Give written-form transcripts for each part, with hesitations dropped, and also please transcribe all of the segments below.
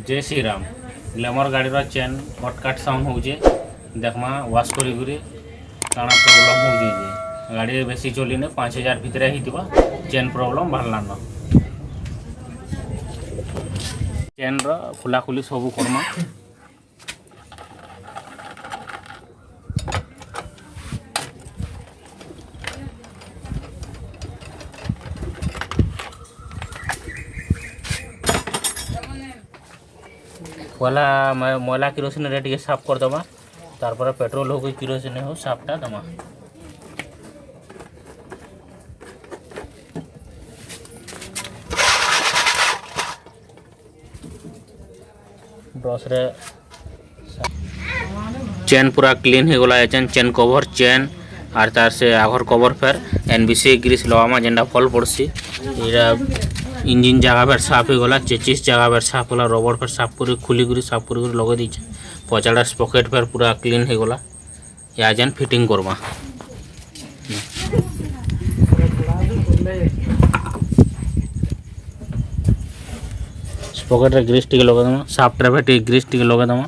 जय श्री राम ग्लैमर गाड़ी रो chain कटकाट sound होजे देखमा wash करी गुरी काना प्रॉब्लम हो जे गाड़ी बेसी चली ने 5000 भितरे ही दिबा चेन प्रॉब्लम बाहरला न चेन रो खुला खुली सब करमा वाला मैला किरोसिन रे साफ कर दमा तारपर पेट्रोल हो किरोसिन हो साफटा दमा ब्रश रे चेन पूरा क्लीन हो गला चेन कवर चेन आर तार से आगर कवर फेर एनबीसी ग्रीस लवामा जेंडा फल पड़सी एरा इंजिन जगह पर साफ हो गला चेचिस जगह पर साफ होला रबड़ पर साफ कर खुली गुरी साफ कर लगे दीचे पचाड़ा पॉकेट पर पूरा क्लीन हो गला या जेन फिटिंग करवा पॉकेट रे ग्रीस टिके लगे दमा साफ ट्रैफिक टिके ग्रीस टिके लगे दमा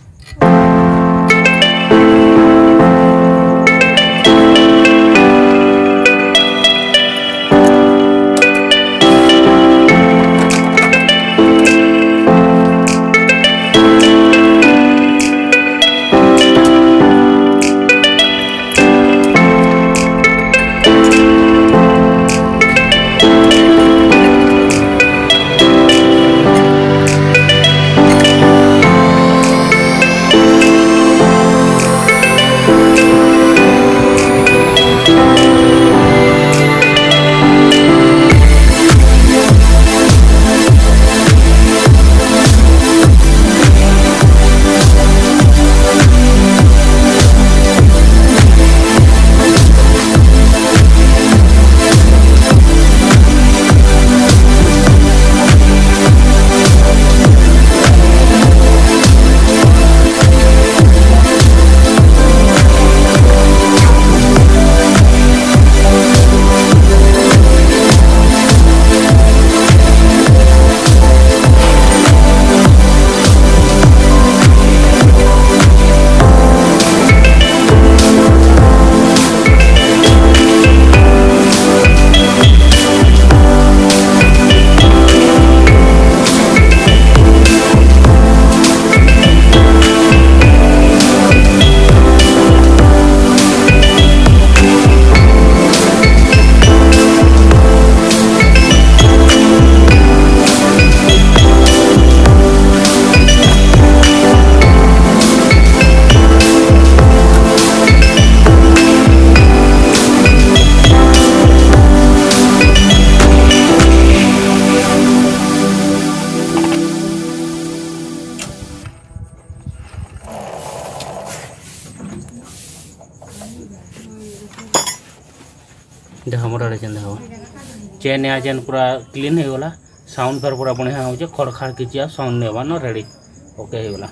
हमर चेन देखो चेन या चेन पूरा क्लीन हो गला साउंड पर पूरा बढ़िया हो खड़खाड़ किचिया साउंड नेबा न रेडी ओके हो गला।